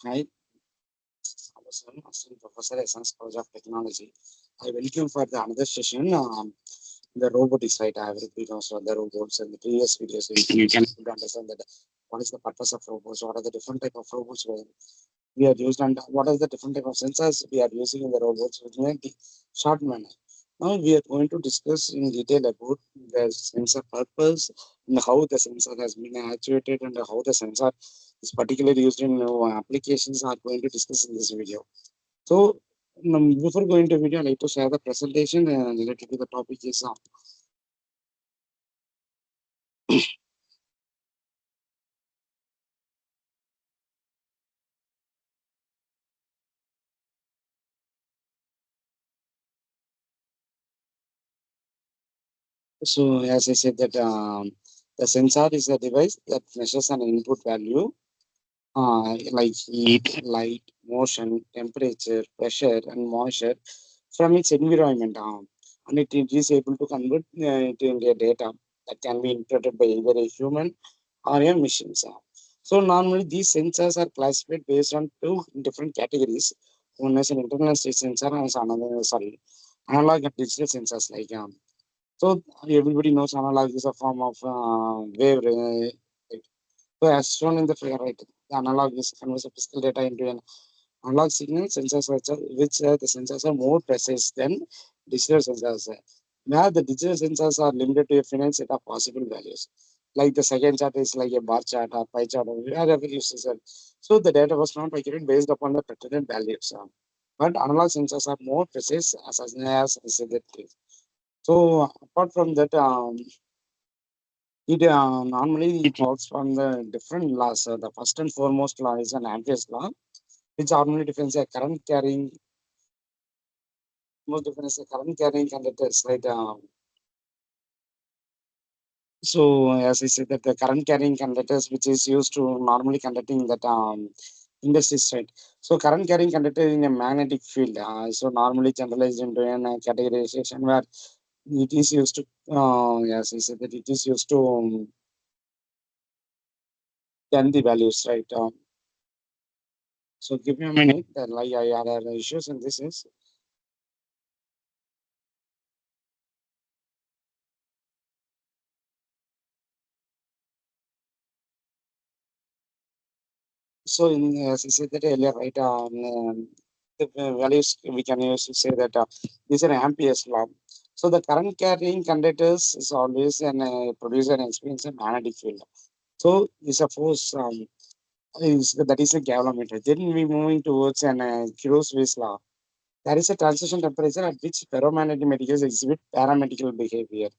Hi, I'm Assistant Professor Essence College of Technology. I welcome for the another session. The robotics, right? I have repeated also the robots and the previous videos. So you can understand that what is the purpose of robots, what are the different type of robots we are used, and what are the different type of sensors we are using in the robots within a short manner. Now we are going to discuss in detail about the sensor purpose and how the sensor has been actuated and how the sensor is particularly used in applications are going to discuss in this video. So before going to video, I'd like to share the presentation related to the topic is so as I said that the sensor is a device that measures an input value like heat, light, motion, temperature, pressure, and moisture from its environment. And it is able to convert it into data that can be interpreted by either a human or a machine. So normally these sensors are classified based on two different categories. One is an internal state sensor and another, sorry, analog and digital sensors. So everybody knows analog is a form of wave. Right? So as shown in the figure, right, the analog is converts the physical data into an analog signal sensors, which the sensors are more precise than digital sensors. Where the digital sensors are limited to a finite set of possible values. Like the second chart is like a bar chart or pie chart or whatever you say. So the data was not accurate based upon the pretended values. But analog sensors are more precise as I said that. So apart from that, it normally it works from the different laws. The first and foremost law is an Ampere's law, which normally defines a current carrying most defines a current carrying conductors, right? So as I said that the current carrying conductors, which is used to normally conducting that industries, right? So current carrying conductor in a magnetic field. So normally generalized into an categorization where it is used to, as I said that it is used to then the values, right? So give me a minute. Like I had issues in this is. So, as I said that earlier, right, the values we can use to say that these are Ampere's law. So, the current carrying conductors is always an produce and experience a magnetic field. So, is a force that is a galvanometer. Then we moving towards an Kirchhoff's law. There is a transition temperature at which ferromagnetic materials exhibit paramagnetic behavior.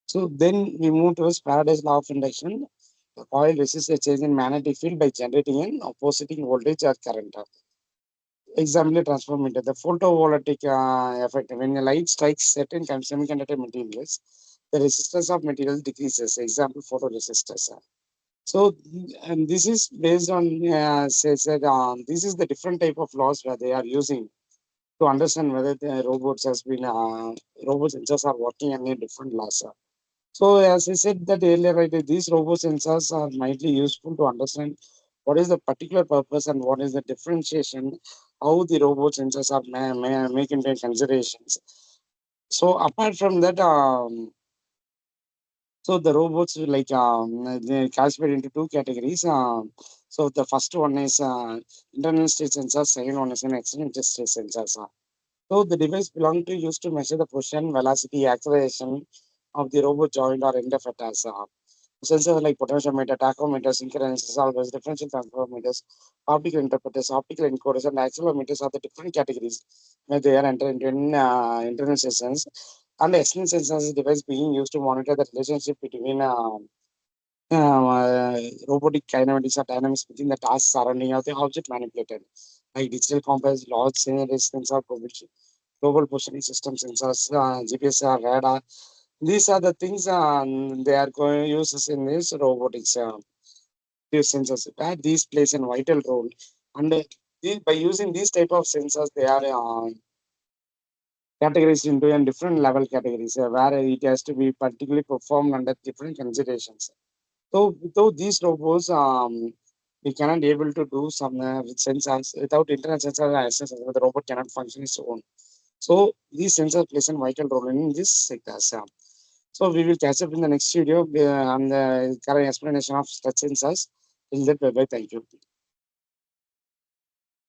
So then we move towards Faraday's law of induction. The coil resists a change in magnetic field by generating an opposing voltage or current. Example, a transformator. The photovoltaic effect. When the light strikes certain semiconductor materials, the resistance of materials decreases. Example, photoresistors. So, and this is based on, this is the different type of laws where they are using to understand whether the robots has been, robot sensors are working on a different laws. So as I said that earlier, right, these robo sensors are mightily useful to understand what is the particular purpose and what is the differentiation, how the robot sensors are make into considerations. So apart from that, so the robots they classified into two categories. So the first one is internal state sensors, second one is an external state sensors. So the device belong to used to measure the position, velocity, acceleration of the robot joint or end effectors. Sensors like potentiometer, tachometer, synchronous resolvers, differential transformators, optical interpreters, optical encoders, and accelerometers are the different categories where they are entered into internal sensors. And external sensors is a device being used to monitor the relationship between robotic kinematics or dynamics within the task surrounding of the object manipulated, like digital compass, large sensor, global positioning system sensors, GPS, radar. These are the things they are going to use in this robotics. These sensors, these plays a vital role, and by using these type of sensors, they are categorized into a different level categories where it has to be particularly performed under different considerations. So without these robots, We cannot able to do some with sensors. Without internet sensor, the robot cannot function its own. So these sensors plays a vital role in this sectors. So we will catch up in the next video on the current explanation of touch sensors. Till that, bye bye. Thank you.